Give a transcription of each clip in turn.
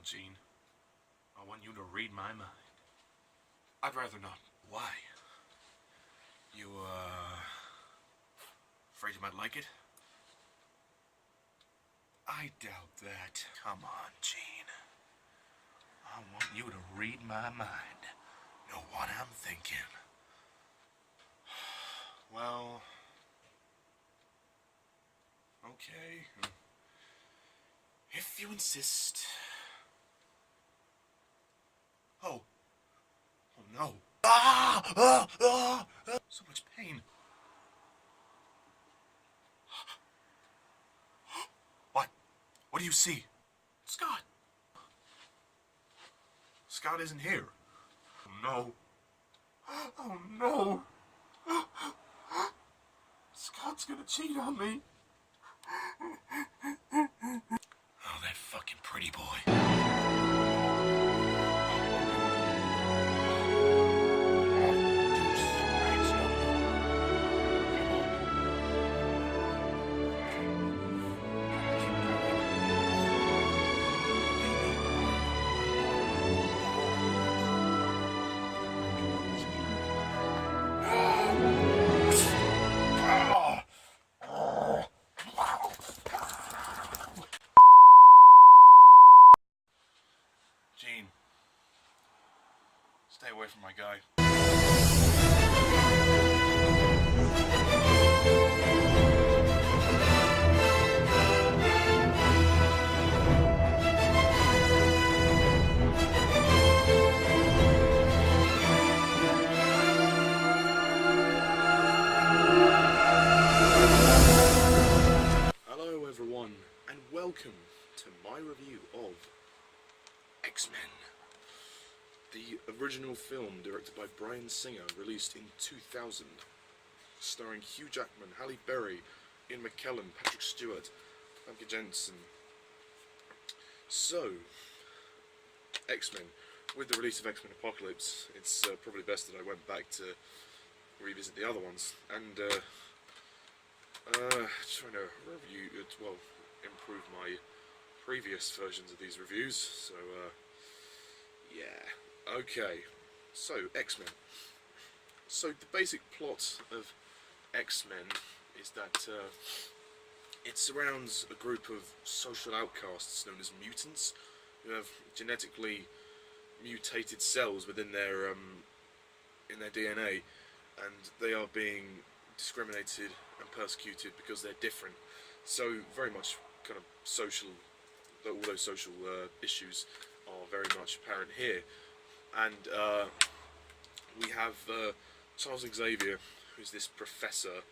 Gene. I want you to read my mind. I'd rather not. Why? You, afraid you might like it? I doubt that. Come on, Gene. I want you to read my mind. Know what I'm thinking. Well... okay. If you insist. Oh. Oh no. So much pain. What? What do you see? Scott. Scott isn't here. Oh no. Oh no. Scott's gonna cheat on me. Oh, that fucking pretty boy. Gene, stay away from my guy. Hello everyone, and welcome to my review of X-Men, the original film directed by Bryan, released in 2000, starring Hugh Jackman, Halle, Ian McKellan, Stewart, Famke, Janssen. So, X-Men. With the release of X-Men Apocalypse, it's probably best that I went back to revisit the other ones and trying to review it, well, improve my previous versions of these reviews. So, yeah. Okay. So, X-Men. So, the basic plot of X-Men is that it surrounds a group of social outcasts known as mutants, who have genetically mutated cells within their in their DNA, and they are being discriminated and persecuted because they're different. So very much kind of social, all those social issues are very much apparent here. And we have Charles Xavier, who's this professor.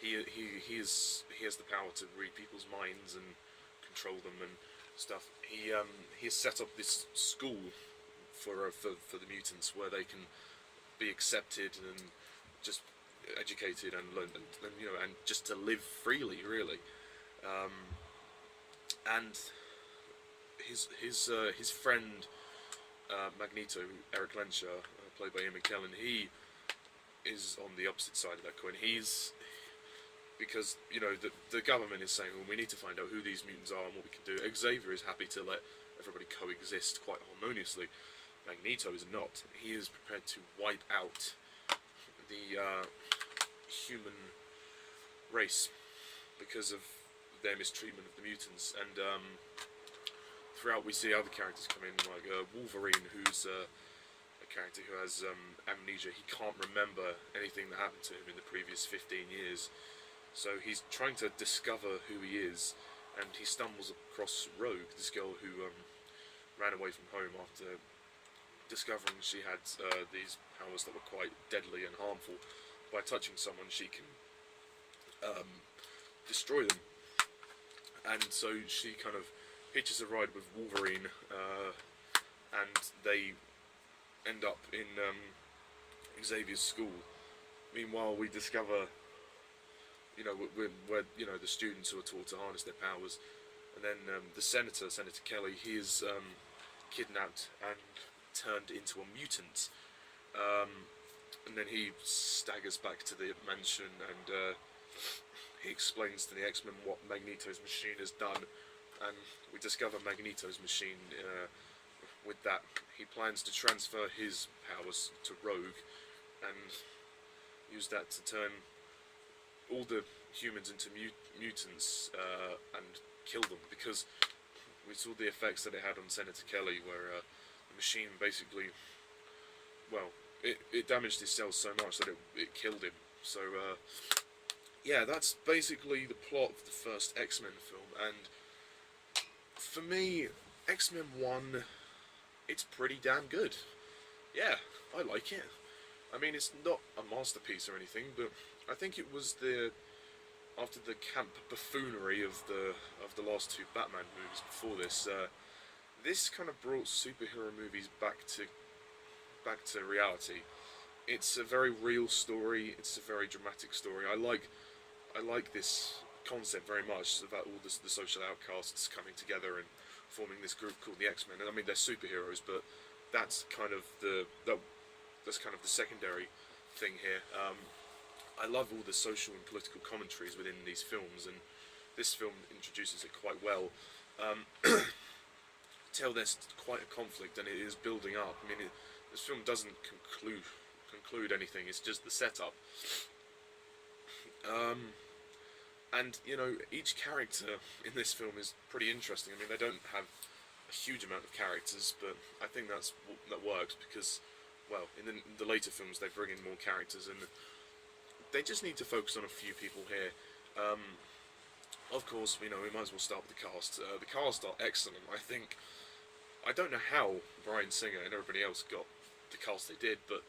He has the power to read people's minds and control them and stuff. He has set up this school for the mutants where they can be accepted and just educated and learn and you know, and just to live freely, really. And his friend Magneto, Eric Lensher, played by Ian McKellan, he is on the opposite side of that coin. Because, you know, the government is saying, well, we need to find out who these mutants are and what we can do. Xavier is happy to let everybody coexist quite harmoniously. Magneto is not. He is prepared to wipe out the human race because of their mistreatment of the mutants. And throughout we see other characters come in, like Wolverine, who's a character who has amnesia. He can't remember anything that happened to him in the previous 15 years. So he's trying to discover who he is, and he stumbles across Rogue, this girl who ran away from home after discovering she had these powers that were quite deadly and harmful. By touching someone, she can destroy them. And so she kind of hitches a ride with Wolverine, and they end up in Xavier's school. Meanwhile, we discover, you know, where you know, the students who are taught to harness their powers, and then the Senator Kelly, he is kidnapped and turned into a mutant, and then he staggers back to the mansion, and he explains to the X-Men what Magneto's machine has done, and we discover Magneto's machine with that, he plans to transfer his powers to Rogue and use that to turn all the humans into mutants and kill them, because we saw the effects that it had on Senator Kelly, where the machine basically, well, it damaged his cells so much that it killed him. So yeah, that's basically the plot of the first X-Men film, and for me, X-Men 1, it's pretty damn good. Yeah, I like it. I mean, it's not a masterpiece or anything, but I think it was after the camp buffoonery of the last two Batman movies before this, this kind of brought superhero movies back to reality. It's a very real story. It's a very dramatic story. I like this concept very much, about all the social outcasts coming together and forming this group called the X-Men. And I mean, they're superheroes, but that's kind of the secondary thing here. I love all the social and political commentaries within these films, and this film introduces it quite well. Tell there's quite a conflict, and it is building up. I mean, this film doesn't conclude anything. It's just the setup. And you know, each character in this film is pretty interesting. I mean, they don't have a huge amount of characters, but I think that works because, well, in the later films they bring in more characters, and they just need to focus on a few people here. Of course, you know, we might as well start with the cast. The cast are excellent. I don't know how Bryan Singer and everybody else got the cast they did, but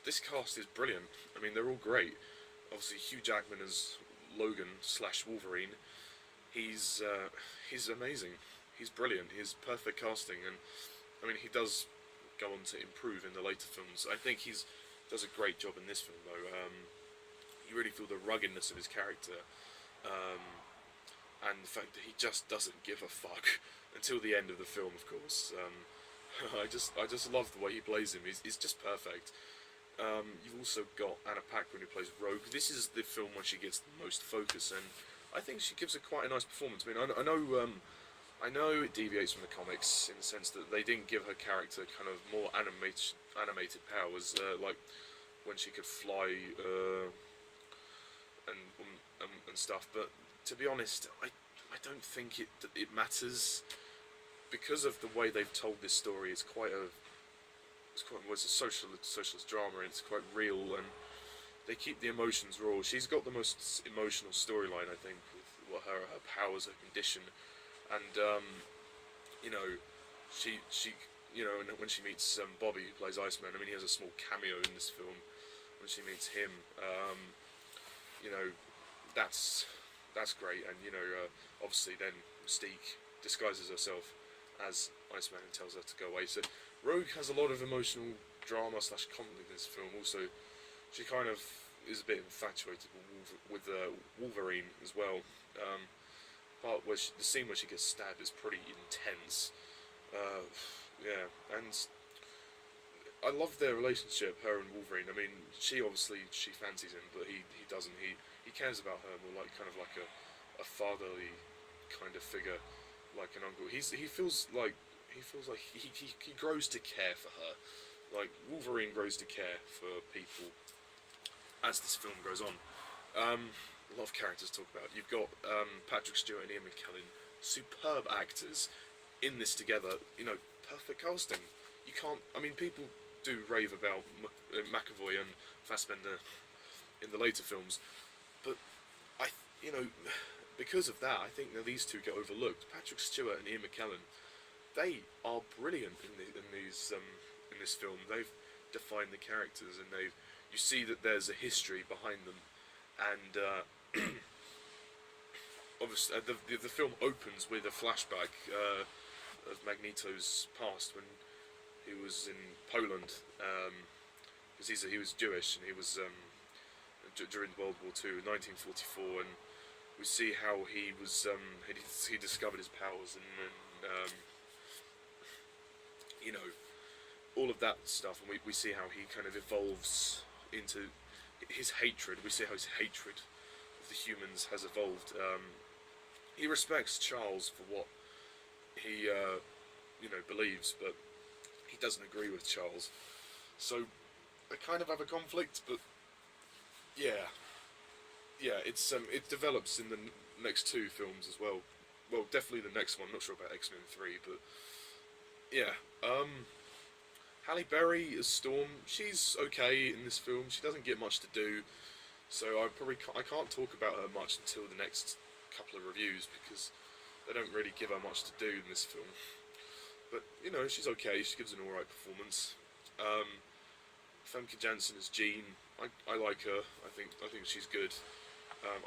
this cast is brilliant. I mean, they're all great. Obviously, Hugh Jackman as Logan/Wolverine. He's amazing. He's brilliant. He's perfect casting, and I mean, he does go on to improve in the later films. I think does a great job in this film, though. You really feel the ruggedness of his character, and the fact that he just doesn't give a fuck until the end of the film, of course. I just love the way he plays him. He's just perfect. You've also got Anna Paquin, who plays Rogue. This is the film when she gets the most focus, and I think she gives quite a nice performance. I mean, I know it deviates from the comics in the sense that they didn't give her character kind of more animated powers, like when she could fly and stuff. But to be honest, I don't think it matters, because of the way they've told this story. It's a socialist drama, and it's quite real, and they keep the emotions raw. She's got the most emotional storyline, I think, with her powers, her condition, and you know, she you know, and when she meets Bobby, who plays Iceman, I mean, he has a small cameo in this film. When she meets him, you know, that's great, and you know, obviously then Mystique disguises herself as Iceman and tells her to go away. So Rogue has a lot of emotional drama / conflict in this film. Also, she kind of is a bit infatuated with Wolverine as well. Part where the scene where she gets stabbed is pretty intense. Yeah, and I love their relationship, her and Wolverine. I mean, she fancies him, but he doesn't. He cares about her more like a fatherly kind of figure, like an uncle. He feels like he grows to care for her, like Wolverine grows to care for people as this film goes on. A lot of characters to talk about. You've got Patrick Stewart and Ian McKellan, superb actors in this together. You know, perfect casting. You can't. I mean, people do rave about McAvoy and Fassbender in the later films, but you know, because of that, I think that these two get overlooked. Patrick Stewart and Ian McKellan, they are brilliant in this film. They've defined the characters, and you see that there's a history behind them, and obviously the film opens with a flashback of Magneto's past when he was in Poland, because he was Jewish, and he was during World War II, 1944, and we see how he was he discovered his powers, and you know, all of that stuff, and we see how he kind of evolves into his hatred. We see how his hatred of the humans has evolved. He respects Charles for what he you know, believes, but doesn't agree with Charles. So they kind of have a conflict, but yeah, it develops in the next two films as well. Well, definitely the next one. Not sure about X-Men 3, but yeah. Halle Berry as Storm, she's okay in this film. She doesn't get much to do, so I can't talk about her much until the next couple of reviews because they don't really give her much to do in this film. But you know, she's okay. She gives an alright performance. Famke Janssen as Jean. I like her. I think she's good.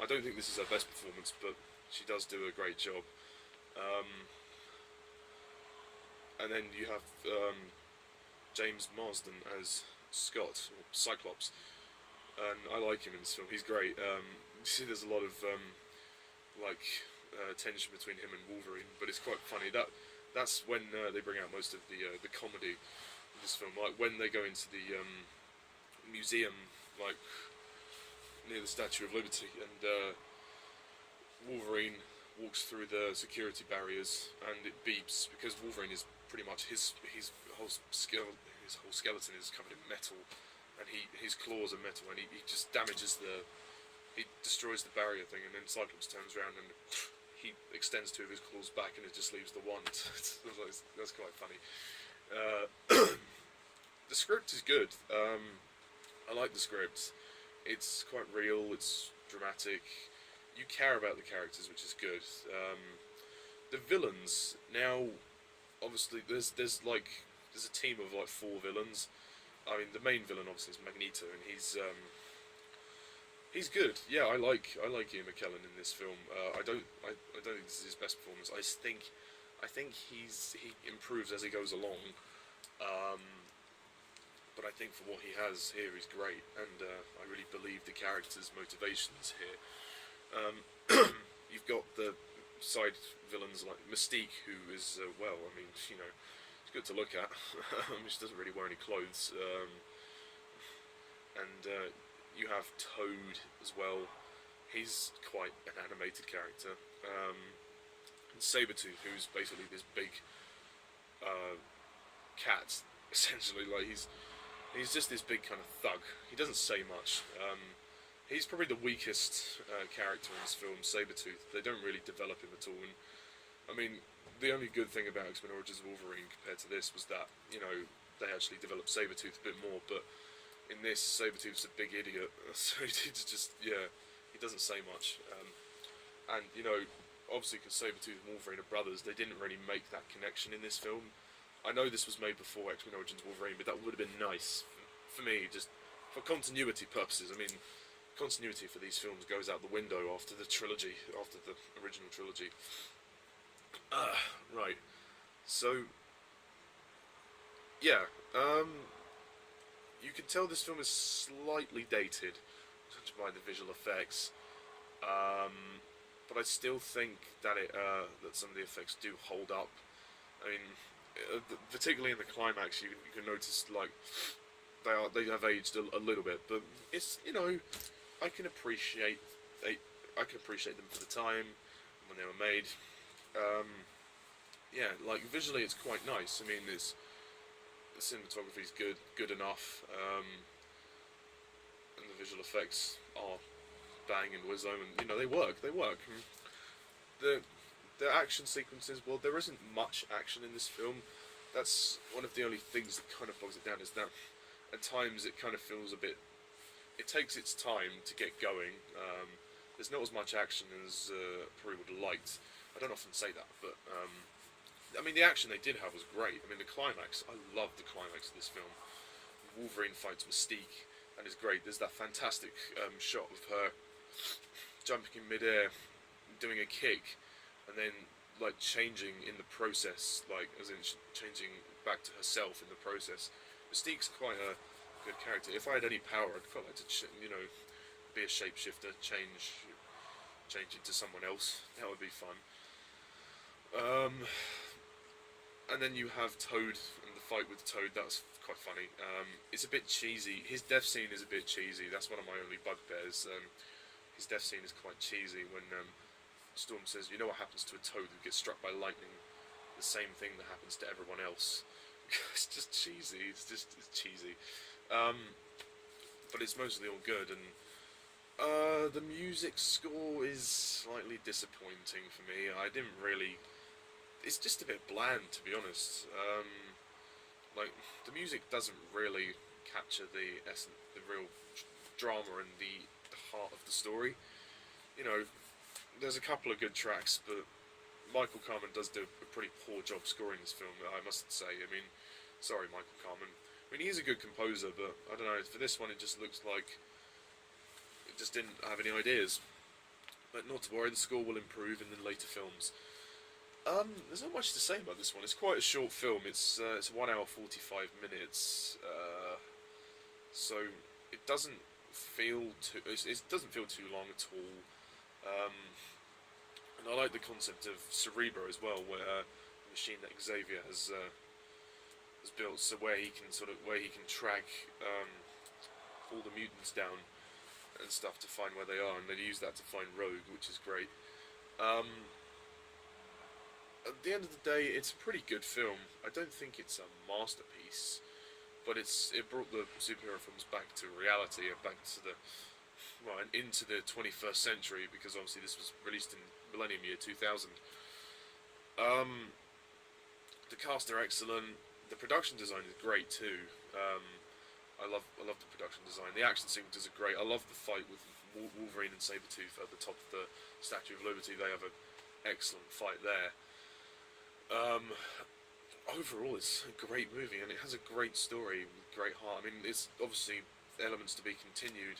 I don't think this is her best performance, but she does do a great job. And then you have James Marsden as Scott, or Cyclops, and I like him in this film. He's great. You see, there's a lot of tension between him and Wolverine, but it's quite funny. That's when they bring out most of the comedy in this film. Like when they go into the museum, like near the Statue of Liberty, and Wolverine walks through the security barriers, and it beeps because Wolverine is pretty much his whole skeleton is covered in metal, and his claws are metal, and he just he destroys the barrier thing, and then Cyclops turns around and he extends two of his claws back, and it just leaves the one. That's quite funny. The script is good. I like the script. It's quite real. It's dramatic. You care about the characters, which is good. The villains now, obviously, there's a team of like 4 villains. I mean, the main villain obviously is Magneto, and he's good. Yeah, I like Ian McKellan in this film. I don't think this is his best performance. I think he improves as he goes along. But I think for what he has here, he's great, and I really believe the character's motivations here. You've got the side villains like Mystique, who is well, I mean, you know, it's good to look at. She doesn't really wear any clothes, and you have Toad as well. He's quite an animated character. And Sabretooth, who's basically this big cat, essentially. Like he's just this big kind of thug. He doesn't say much. He's probably the weakest character in this film, Sabretooth. They don't really develop him at all. And I mean, the only good thing about X-Men Origins Wolverine compared to this was that, you know, they actually developed Sabretooth a bit more, but in this, Sabretooth's a big idiot, so he's just, yeah, he doesn't say much. And, you know, obviously because Sabretooth and Wolverine are brothers, they didn't really make that connection in this film. I know this was made before X-Men Origins Wolverine, but that would have been nice for me, just for continuity purposes. I mean, continuity for these films goes out the window after the trilogy, after the original trilogy. Right. So, yeah, you can tell this film is slightly dated by the visual effects, but I still think that that some of the effects do hold up. I mean, particularly in the climax, you can notice like they have aged a little bit, but it's, you know, I can appreciate them for the time when they were made. Yeah, like visually it's quite nice. I mean, the cinematography is good enough, and the visual effects are bang and whizzo, and you know they work. The action sequences, well, there isn't much action in this film. That's one of the only things that kind of bogs it down, is that at times it kind of feels a bit. It takes its time to get going. There's not as much action as probably would have liked. I don't often say that, but I mean, the action they did have was great. I mean, the climax, I love the climax of this film. Wolverine fights Mystique, and it's great. There's that fantastic shot of her jumping in midair, doing a kick, and then like changing in the process, like as in changing back to herself in the process. Mystique's quite a good character. If I had any power, I'd quite like to, you know, be a shapeshifter, change into someone else. That would be fun. And then you have Toad and the fight with Toad. That was quite funny. It's a bit cheesy. His death scene is a bit cheesy. That's one of my only bugbears. His death scene is quite cheesy when Storm says, "You know what happens to a Toad who gets struck by lightning? The same thing that happens to everyone else." it's just cheesy. It's cheesy. But it's mostly all good, and the music score is slightly disappointing for me. I didn't really. It's just a bit bland, to be honest. Like, the music doesn't really capture the essence, the real drama and the heart of the story. You know, there's a couple of good tracks, but Michael Kamen does do a pretty poor job scoring this film, I must say. I mean, sorry, Michael Kamen. I mean, he is a good composer, but I don't know, for this one it just looks like it just didn't have any ideas. But not to worry, the score will improve in the later films. There's not much to say about this one. It's quite a short film. It's 1 hour 45 minutes, so it doesn't feel too. It doesn't feel too long at all. And I like the concept of Cerebro as well, where a machine that Xavier has built, so where he can track all the mutants down and stuff to find where they are, and they use that to find Rogue, which is great. At the end of the day, it's a pretty good film. I don't think it's a masterpiece, but it brought the superhero films back to reality and back to and into the 21st century, because obviously this was released in millennium year 2000. The cast are excellent. The production design is great too. I love the production design. The action sequences are great. I love the fight with Wolverine and Sabretooth at the top of the Statue of Liberty. They have an excellent fight there. Overall, it's a great movie, and it has a great story with great heart. I mean, it's obviously elements to be continued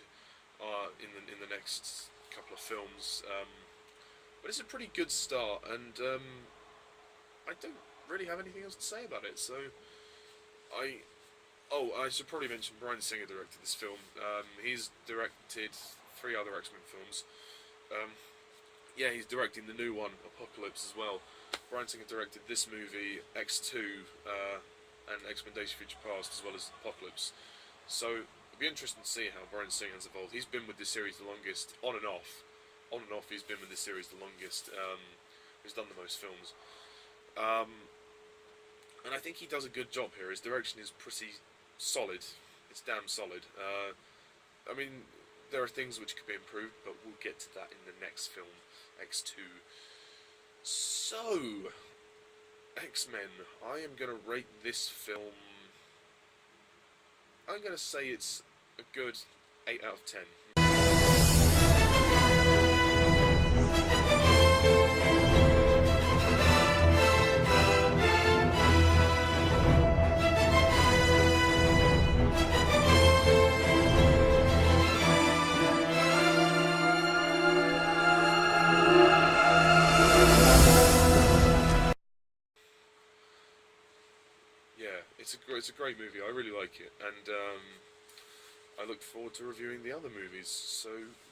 in the next couple of films, but it's a pretty good start, and I don't really have anything else to say about it. So I should probably mention Bryan Singer directed this film. He's directed 3 other X-Men films. Yeah, he's directing the new one, Apocalypse, as well. Bryan Singer directed this movie, X2, and X-Men Days of Future Past, as well as Apocalypse. So it'll be interesting to see how Bryan Singer has evolved. He's been with this series the longest, on and off. On and off, he's been with this series the longest. He's done the most films. And I think he does a good job here. His direction is pretty solid. It's damn solid. I mean, there are things which could be improved, but we'll get to that in the next film, X2. So, X-Men, I am going to rate this film, I'm going to say it's a good 8 out of 10. It's a great movie. I really like it, and I look forward to reviewing the other movies. So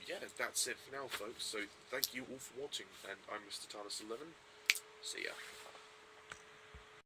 yeah, that's it for now, folks. So thank you all for watching, and I'm Mr. TARDIS11. See ya.